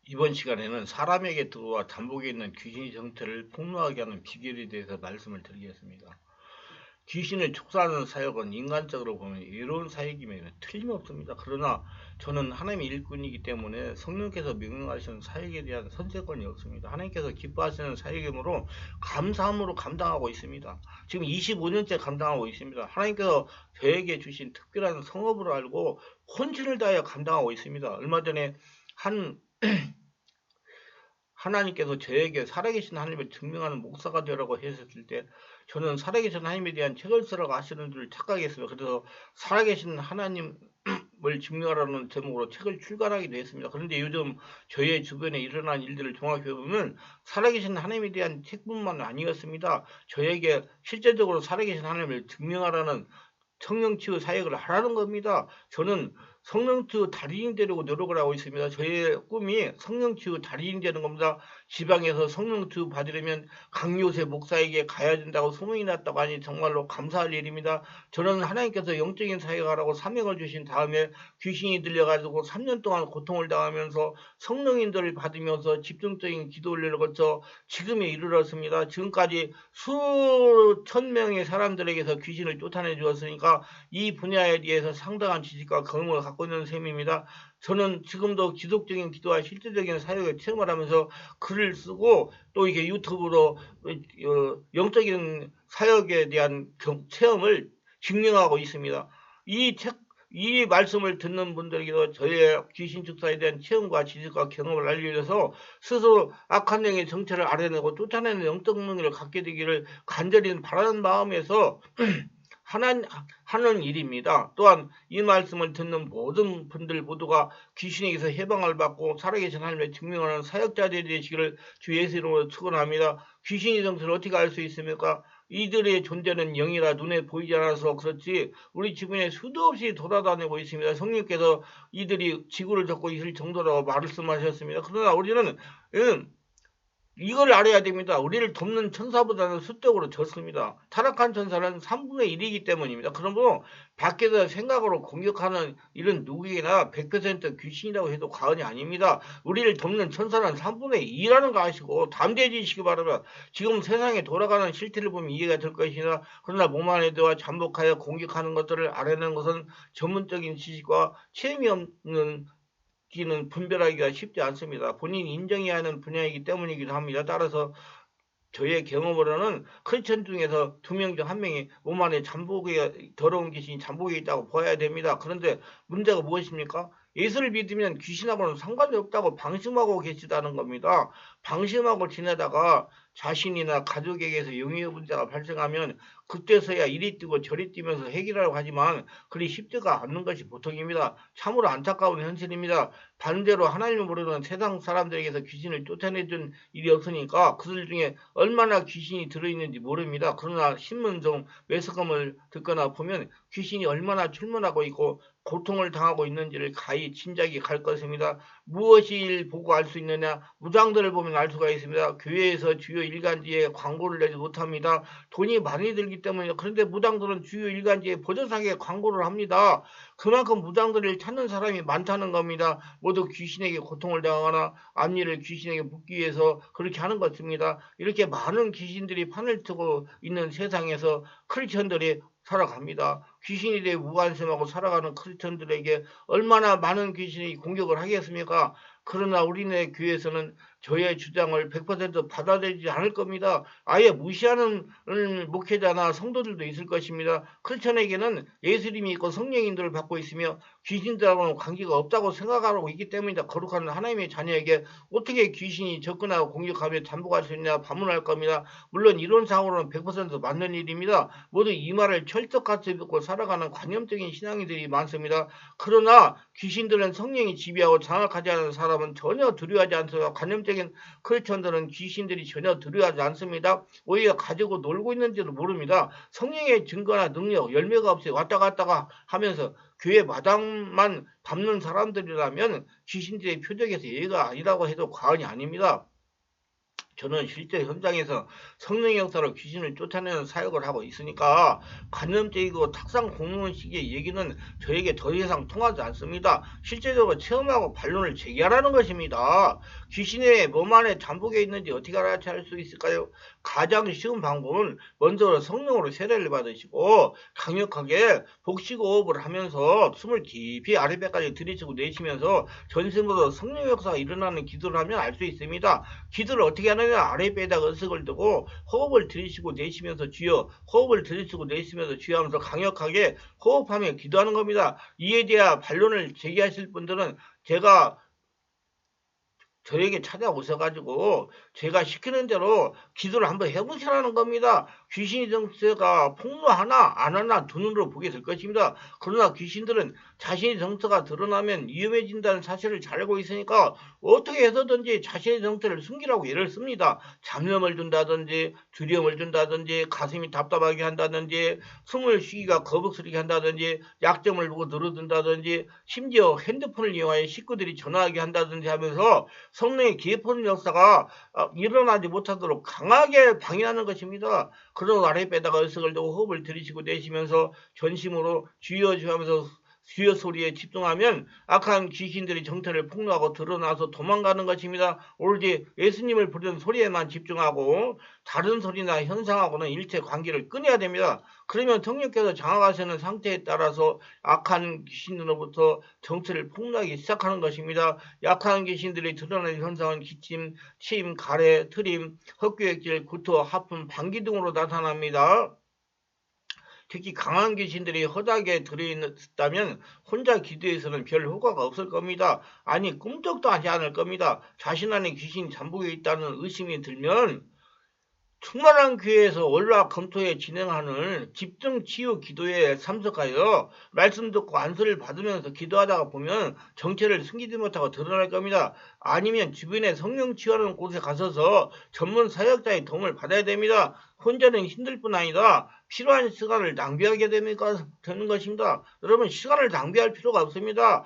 이번 시간에는 사람에게 들어와 잠복해 있는 귀신의 정체를 폭로하게 하는 비결에 대해서 말씀을 드리겠습니다. 귀신을 촉사하는 사역은 인간적으로 보면 이로운 사역이면 틀림없습니다. 그러나 저는 하나님의 일꾼이기 때문에 성령께서 명령하시는 사역에 대한 선택권이 없습니다. 하나님께서 기뻐하시는 사역이므로 감사함으로 감당하고 있습니다. 지금 25년째 감당하고 있습니다. 하나님께서 저에게 주신 특별한 성업으로 알고 혼신을 다하여 감당하고 있습니다. 얼마 전에 한 하나님께서 저에게 살아계신 하나님을 증명하는 목사가 되라고 하셨을 때 저는 살아계신 하나님에 대한 책을 쓰라고 하시는 줄 착각했어요. 그래서 살아계신 하나님을 증명하라는 제목으로 책을 출간하게 되었습니다. 그런데 요즘 저의 주변에 일어난 일들을 종합해 보면 살아계신 하나님에 대한 책뿐만 아니었습니다. 저에게 실제적으로 살아계신 하나님을 증명하라는 성령치유 사역을 하라는 겁니다. 저는 성령치유 달인이 되려고 노력을 하고 있습니다. 저의 꿈이 성령치유 달인이 되는 겁니다. 지방에서 성령치유 받으려면 강요세 목사에게 가야 된다고 소문이 났다고 하니 정말로 감사할 일입니다. 저는 하나님께서 영적인 사역을 하라고 사명을 주신 다음에 귀신이 들려가지고 3년 동안 고통을 당하면서 성령인들을 받으면서 집중적인 기도를 거쳐 지금에 이르렀습니다. 지금까지 수천 명의 사람들에게서 귀신을 쫓아내 주었으니까 이 분야에 대해서 상당한 지식과 경험을 갖고 있는 셈입니다. 저는 지금도 지속적인 기도와 실질적인 사역을 체험을 하면서 글을 쓰고 또 이게 유튜브로 영적인 사역에 대한 체험을 증명하고 있습니다. 이 말씀을 듣는 분들에게도 저의 귀신 축사에 대한 체험과 지식과 경험을 알려줘서 스스로 악한 영의 정체를 알아내고 쫓아내는 영적 능력을 갖게 되기를 간절히 바라는 마음에서 하는 일입니다. 또한 이 말씀을 듣는 모든 분들 모두가 귀신에게서 해방을 받고 살아계신 하나님의 증명하는 사역자들이 되시기를 주 예수 이름으로 축원합니다. 귀신의 정체를 어떻게 알 수 있습니까? 이들의 존재는 영이라 눈에 보이지 않아서 그렇지 우리 주변에 수도 없이 돌아다니고 있습니다. 성령께서 이들이 지구를 덮고 있을 정도라고 말씀하셨습니다. 그러나 우리는 이걸 알아야 됩니다. 우리를 돕는 천사보다는 수적으로 적습니다. 타락한 천사는 3분의 1이기 때문입니다. 그러므로 밖에서 생각으로 공격하는 이런 누구에게나 100% 귀신이라고 해도 과언이 아닙니다. 우리를 돕는 천사는 3분의 2라는 거 아시고 담대해지시기 바랍니다. 지금 세상에 돌아가는 실태를 보면 이해가 될 것이나 그러나 몸 안에 들어와 잠복하여 공격하는 것들을 알아내는 것은 전문적인 지식과 체험이 없는 기는 분별하기가 쉽지 않습니다. 본인이 인정해야 하는 분야이기 때문이기도 합니다. 따라서 저의 경험으로는 크리스천 중에서 2명 중 1명이 몸 안에 잠복에 더러운 귀신이 잠복해 있다고 보아야 됩니다. 그런데 문제가 무엇입니까? 예수를 믿으면 귀신하고는 상관이 없다고 방심하고 계시다는 겁니다. 방심하고 지내다가 자신이나 가족에게서 영역 문제가 발생하면 그때서야 이리 뛰고 저리 뛰면서 해결하려고 하지만 그리 쉽지가 않는 것이 보통입니다. 참으로 안타까운 현실입니다. 반대로 하나님을 모르는 세상 사람들에게서 귀신을 쫓아내준 일이 없으니까 그들 중에 얼마나 귀신이 들어있는지 모릅니다. 그러나 신문 중 매스컴을 듣거나 보면 귀신이 얼마나 출몰하고 있고 고통을 당하고 있는지를 가히 짐작이 갈 것입니다. 무엇을 보고 알 수 있느냐? 무당들을 보면 알 수가 있습니다. 교회에서 주요 일간지에 광고를 내지 못합니다. 돈이 많이 들기 때문에. 그런데 무당들은 주요 일간지에 버젓하게 광고를 합니다. 그만큼 무당들을 찾는 사람이 많다는 겁니다. 모두 귀신에게 고통을 당하거나 앞니를 귀신에게 묻기 위해서 그렇게 하는 것입니다. 이렇게 많은 귀신들이 판을 트고 있는 세상에서 크리스천들이 살아갑니다. 귀신에 대해 무관심하고 살아가는 크리스천들에게 얼마나 많은 귀신이 공격을 하겠습니까? 그러나 우리네 교회에서는 저의 주장을 100% 받아들이지 않을 겁니다. 아예 무시하는 목회자나 성도들도 있을 것입니다. 크리스천에게는 예수님이 있고 성령인들을 받고 있으며 귀신들하고는 관계가 없다고 생각하고 있기 때문이다. 거룩한 하나님의 자녀에게 어떻게 귀신이 접근하고 공격하며 잠복할 수 있냐 반문할 겁니다. 물론 이론상으로는 100% 맞는 일입니다. 모두 이 말을 철떡같이 듣고 살아가는 관념적인 신앙인들이 많습니다. 그러나 귀신들은 성령이 지배하고 장악하지 않은 사람은 전혀 두려워하지 않습니다. 관념적인 크리스천들은 귀신들이 전혀 두려워하지 않습니다. 오히려 가지고 놀고 있는지도 모릅니다. 성령의 증거나 능력, 열매가 없이 왔다 갔다가 하면서 교회 마당만 밟는 사람들이라면 귀신들의 표적에서 예가 아니라고 해도 과언이 아닙니다. 저는 실제 현장에서 성령의 역사로 귀신을 쫓아내는 사역을 하고 있으니까 관념적이고 탁상 공론식의 얘기는 저에게 더 이상 통하지 않습니다. 실제적으로 체험하고 반론을 제기하라는 것입니다. 귀신의 몸 안에 잠복해 있는지 어떻게 알아챌 수 있을까요? 가장 쉬운 방법은 먼저 성령으로 세례를 받으시고 강력하게 복식호흡을 하면서 숨을 깊이 아랫배까지 들이쉬고 내쉬면서 전신으로 성령의 역사가 일어나는 기도를 하면 알 수 있습니다. 기도를 어떻게 하느냐? 아랫배에다가 의식을 두고 호흡을 들이쉬고 내쉬면서 주여, 호흡을 들이쉬고 내쉬면서 주여 하면서 강력하게 호흡하며 기도하는 겁니다. 이에 대한 반론을 제기하실 분들은 저에게 찾아오셔가지고 제가 시키는 대로 기도를 한번 해보시라는 겁니다. 귀신의 정체가 폭로하나 안 하나 두 눈으로 보게 될 것입니다. 그러나 귀신들은 자신의 정체가 드러나면 위험해진다는 사실을 잘 알고 있으니까 어떻게 해서든지 자신의 정체를 숨기라고 애를 씁니다. 잡념을 준다든지 두려움을 준다든지 가슴이 답답하게 한다든지 숨을 쉬기가 거북스럽게 한다든지 약점을 보고 늘어든다든지 심지어 핸드폰을 이용하여 식구들이 전화하게 한다든지 하면서 성령의 기회포는 역사가 일어나지 못하도록 강하게 방해하는 것입니다. 그런 아랫배에다가 의식을 두고 호흡을 들이쉬고 내쉬면서 전심으로 주여 주여 하면서 주여 소리에 집중하면 악한 귀신들이 정체를 폭로하고 드러나서 도망가는 것입니다. 오로지 예수님을 부르는 소리에만 집중하고 다른 소리나 현상하고는 일체 관계를 끊어야 됩니다. 그러면 성령께서 장악하시는 상태에 따라서 악한 귀신으로부터 정체를 폭로하기 시작하는 것입니다. 약한 귀신들이 드러나는 현상은 기침, 침, 가래, 트림, 헛구역질, 구토, 하품, 방귀 등으로 나타납니다. 특히 강한 귀신들이 허다하게 들어있다면 혼자 기도해서는 별 효과가 없을 겁니다. 아니 꿈쩍도 하지 않을 겁니다. 자신 안에 귀신이 잠복해 있다는 의심이 들면 충만한 교회에서 월화 금토에 진행하는 집중치유 기도에 참석하여 말씀 듣고 안수를 받으면서 기도하다가 보면 정체를 숨기지 못하고 드러날 겁니다. 아니면 주변에 성령 치유하는 곳에 가셔서 전문 사역자의 도움을 받아야 됩니다. 혼자는 힘들 뿐 아니라 필요한 시간을 낭비하게 되는 것입니다. 여러분 시간을 낭비할 필요가 없습니다.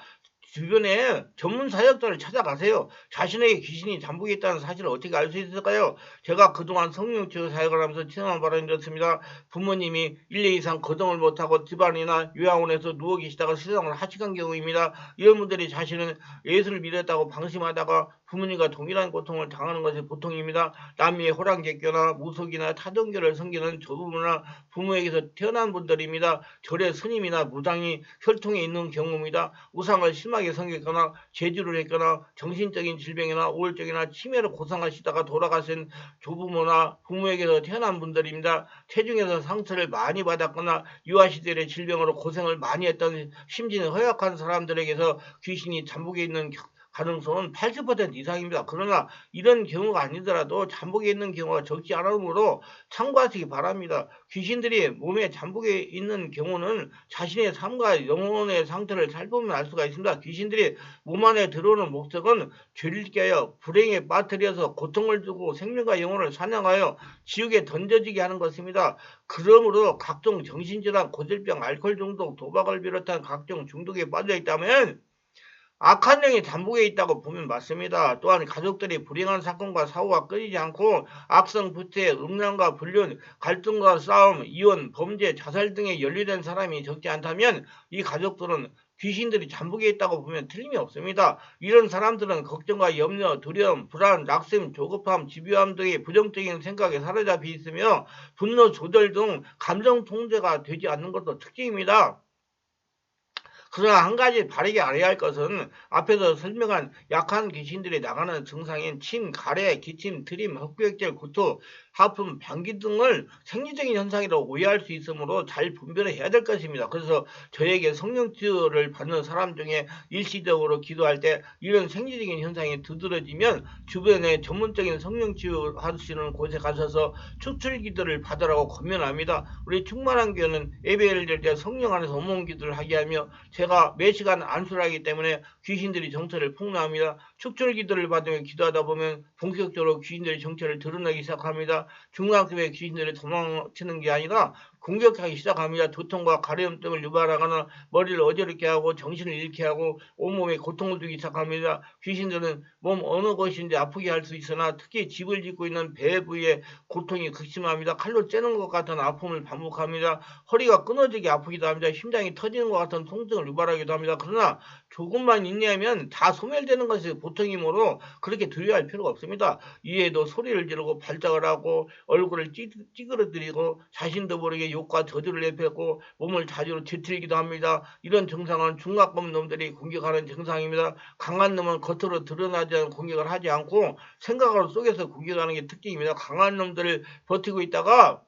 주변에 전문 사역자를 찾아가세요. 자신에게 귀신이 잠복해 있다는 사실을 어떻게 알 수 있을까요? 제가 그동안 성령치유 사역을 하면서 체험한 바는 이렇습니다. 부모님이 1년 이상 거동을 못하고 집안이나 요양원에서 누워 계시다가 세상을 하직한 경우입니다. 이런 분들이 자신은 예수를 믿었다고 방심하다가 부모님과 동일한 고통을 당하는 것이 보통입니다. 남미의 호랑객교나 무속이나 타종교를 섬기는 조부모나 부모에게서 태어난 분들입니다. 절의 스님이나 무당이 혈통에 있는 경우입니다. 우상을 심하게 섬겼거나 재주를 했거나 정신적인 질병이나 우울증이나 치매로 고생하시다가 돌아가신 조부모나 부모에게서 태어난 분들입니다. 체중에서 상처를 많이 받았거나 유아시절의 질병으로 고생을 많이 했던 심신이 허약한 사람들에게서 귀신이 잠복해 있는 가능성은 80% 이상입니다. 그러나 이런 경우가 아니더라도 잠복해 있는 경우가 적지 않으므로 참고하시기 바랍니다. 귀신들이 몸에 잠복해 있는 경우는 자신의 삶과 영혼의 상태를 살펴보면 알 수가 있습니다. 귀신들이 몸 안에 들어오는 목적은 죄를 깨어 불행에 빠뜨려서 고통을 주고 생명과 영혼을 사냥하여 지옥에 던져지게 하는 것입니다. 그러므로 각종 정신질환, 고질병, 알코올 중독, 도박을 비롯한 각종 중독에 빠져 있다면 악한 영이 잠복해 있다고 보면 맞습니다. 또한 가족들이 불행한 사건과 사고가 끊이지 않고 악성 부채, 음란과 불륜, 갈등과 싸움, 이혼, 범죄, 자살 등에 연루된 사람이 적지 않다면 이 가족들은 귀신들이 잠복해 있다고 보면 틀림이 없습니다. 이런 사람들은 걱정과 염려, 두려움, 불안, 낙심, 조급함, 집요함 등의 부정적인 생각에 사로잡혀 있으며 분노 조절 등 감정 통제가 되지 않는 것도 특징입니다. 그러나 한 가지 바르게 알아야 할 것은 앞에서 설명한 약한 귀신들이 나가는 증상인 침, 가래, 기침, 트림, 헛구역질, 구토, 하품, 방귀 등을 생리적인 현상이라고 오해할 수 있으므로 잘 분별을 해야 될 것입니다. 그래서 저에게 성령치유를 받는 사람 중에 일시적으로 기도할 때 이런 생리적인 현상이 두드러지면 주변에 전문적인 성령치유 하시는 곳에 가셔서 추출기도를 받으라고 권면합니다. 우리 충만한 교회는 예배를 드릴 때 성령 안에서 온몸기도를 하게 하며 제가 매 시간 안수를 하기 때문에 귀신들이 정체를 폭로합니다. 축출기도를 받으며 기도하다 보면 본격적으로 귀신들의 정체를 드러내기 시작합니다. 중간급의 귀신들이 도망치는 게 아니라 공격하기 시작합니다. 두통과 가려움 등을 유발하거나 머리를 어지럽게 하고 정신을 잃게 하고 온몸에 고통을 주기 시작합니다. 귀신들은 몸 어느 곳인지 아프게 할 수 있으나 특히 집을 짓고 있는 배 부위에 고통이 극심합니다. 칼로 째는 것 같은 아픔을 반복합니다. 허리가 끊어지게 아프기도 합니다. 심장이 터지는 것 같은 통증을 유발하기도 합니다. 그러나 조금만 인내하면 다 소멸되는 것이 보통이므로 그렇게 두려워할 필요가 없습니다. 이에도 소리를 지르고 발작을 하고 얼굴을 찌그러뜨리고 자신도 모르게 욕과 저주를 내뱉고 몸을 자주 뒤틀기도 합니다. 이런 증상은 중압범 놈들이 공격하는 증상입니다. 강한 놈은 겉으로 드러나지 않은 공격을 하지 않고 생각으로 속에서 공격하는 게 특징입니다. 강한 놈들을 버티고 있다가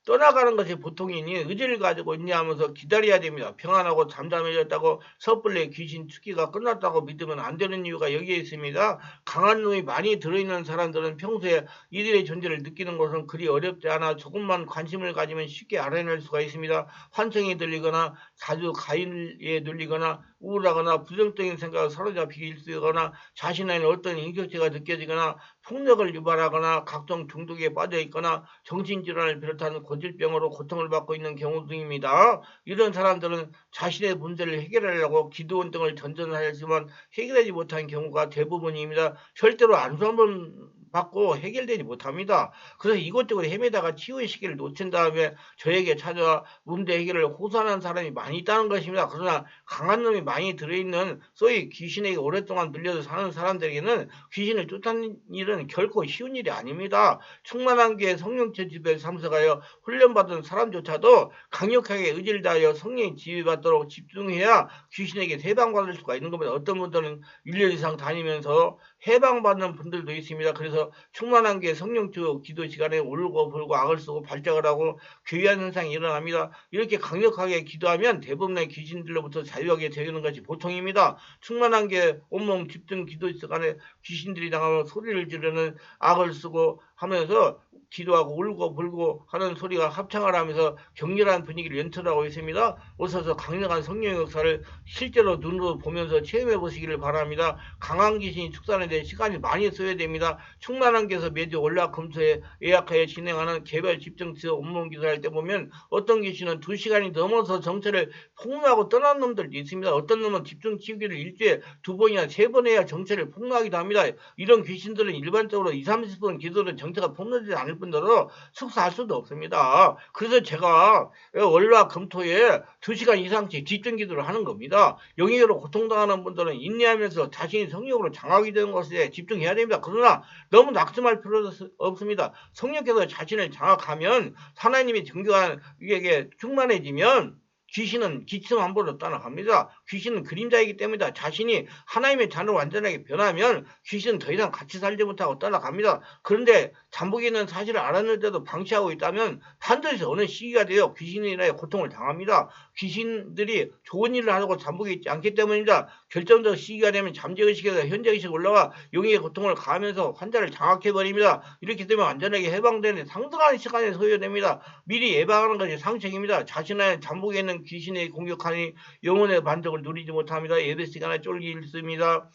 떠나가는 것이 보통이니 의지를 가지고 인내하면서 기다려야 됩니다. 평안하고 잠잠해졌다고 섣불리 귀신 축기가 끝났다고 믿으면 안 되는 이유가 여기에 있습니다. 강한 놈이 많이 들어있는 사람들은 평소에 이들의 존재를 느끼는 것은 그리 어렵지 않아 조금만 관심을 가지면 쉽게 알아낼 수가 있습니다. 환청이 들리거나 자주 가일에 눌리거나 우울하거나 부정적인 생각을 사로잡히기 일쑤거나 자신 안에 어떤 인격체가 느껴지거나 폭력을 유발하거나 각종 중독에 빠져 있거나 정신질환을 비롯한 고질병으로 고통을 받고 있는 경우 등입니다. 이런 사람들은 자신의 문제를 해결하려고 기도원 등을 전전하였지만 해결하지 못한 경우가 대부분입니다. 절대로 안수한번 받고 해결되지 못합니다. 그래서 이곳저곳 헤매다가 치유의 시기를 놓친 다음에 저에게 찾아와 문제 해결을 호소하는 사람이 많이 있다는 것입니다. 그러나 강한 놈이 많이 들어있는 소위 귀신에게 오랫동안 눌려서 사는 사람들에게는 귀신을 쫓아내는 일은 결코 쉬운 일이 아닙니다. 충만한 교회 성령체 집회에 참석하여 훈련받은 사람조차도 강력하게 의지를 다하여 성령의 지휘받도록 집중해야 귀신에게 해방받을 수가 있는 겁니다. 어떤 분들은 1년 이상 다니면서 해방받는 분들도 있습니다. 그래서 충만한 게 성령주 기도 시간에 울고 불고 악을 쓰고 발작을 하고 괴이한 현상이 일어납니다. 이렇게 강력하게 기도하면 대부분의 귀신들로부터 자유하게 되는 것이 보통입니다. 충만한 게 온몸 집중 기도 시간에 귀신들이 당하면 소리를 지르는 악을 쓰고 하면서 기도하고 울고 불고 하는 소리가 합창을 하면서 격렬한 분위기를 연출하고 있습니다. 오셔서 강력한 성령의 역사를 실제로 눈으로 보면서 체험해 보시기를 바랍니다. 강한 귀신이 축산에 대해 시간이 많이 소요됩니다. 충만한 게서 매주 월화 금토에 예약하여 진행하는 개별 집중치료 온몸 기도할 때 보면 어떤 귀신은 2시간이 넘어서 정체를 폭로하고 떠난 놈들도 있습니다. 어떤 놈은 집중치유기를 일주일에 2번이나 3번 해야 정체를 폭로하기도 합니다. 이런 귀신들은 일반적으로 20-30분 기도는 정체가 폭로되지 않을 뿐더러 숙사할 수도 없습니다. 그래서 제가 월화 금토에 2시간 이상씩 집중기도를 하는 겁니다. 영역으로 고통당하는 분들은 인내하면서 자신이 성령으로 장하게 되는 것에 집중해야 됩니다. 그러나 너무 낙심할 필요도 없습니다. 성령께서 자신을 장악하면 하나님의 증거가 이게 충만해지면 귀신은 기침 한 번으로 떠나갑니다. 귀신은 그림자이기 때문이다. 자신이 하나님의 자녀로 완전하게 변하면 귀신은 더 이상 같이 살지 못하고 떠나갑니다. 그런데 잠복에 있는 사실을 알았는데도 방치하고 있다면 반드시 어느 시기가 되어 귀신에 인하여 고통을 당합니다. 귀신들이 좋은 일을 하려고 잠복에 있지 않기 때문입니다. 결정적 시기가 되면 잠재의식에서 현재의식 올라와 용의 고통을 가하면서 환자를 장악해버립니다. 이렇게 되면 완전하게 해방되는 상당한 시간이 소요됩니다. 미리 예방하는 것이 상책입니다. 자신 안에 잠복에 있는 귀신의 공격하니 영혼의 만족을 누리지 못합니다. 예배 시간에 쫄기 일쑤입니다.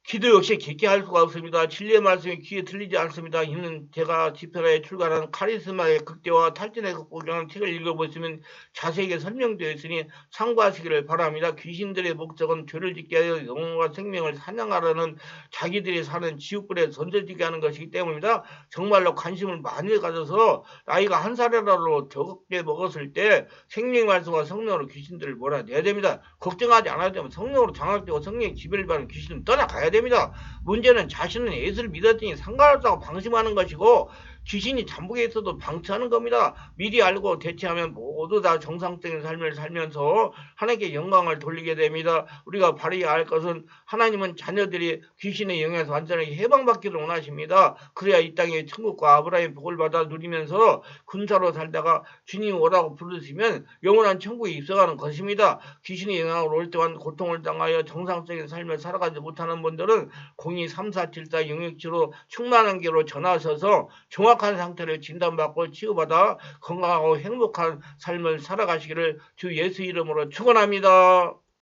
기도 역시 깊게 할 수가 없습니다. 진리의 말씀이 귀에 들리지 않습니다. 이는 제가 집회라에 출간한 카리스마의 극대화 탈진의 극복이라는 책을 읽어보시면 자세하게 설명되어 있으니 참고하시기를 바랍니다. 귀신들의 목적은 죄를 짓게 하여 영혼과 생명을 사냥하려는 자기들이 사는 지옥불에 던져지게 하는 것이기 때문입니다. 정말로 관심을 많이 가져서 나이가 1살이라도 적게 먹었을 때 생명의 말씀과 성령으로 귀신들을 몰아내야 됩니다. 걱정하지 않아야 되면 성령으로 장악되고 성령의 지배를 받는 귀신은 떠나가야 됩니다. 문제는 자신은 예수를 믿었더니 상관없다고 방심하는 것이고 귀신이 잠복에 있어도 방치하는 겁니다. 미리 알고 대처하면 모두 다 정상적인 삶을 살면서 하나님께 영광을 돌리게 됩니다. 우리가 바라야 할 것은 하나님은 자녀들이 귀신의 영향에서 완전하게 해방받기를 원하십니다. 그래야 이 땅에 천국과 아브라함의 복을 받아 누리면서 군사로 살다가 주님 오라고 부르시면 영원한 천국에 입성하는 것입니다. 귀신의 영향으로 올 때만 고통을 당하여 정상적인 삶을 살아가지 못하는 분들은 02-3474 영역지로 충만한 게로 전화하셔서 정확한 상태를 진단받고 치유받아 건강하고 행복한 삶을 살아가시기를 주 예수 이름으로 축원합니다.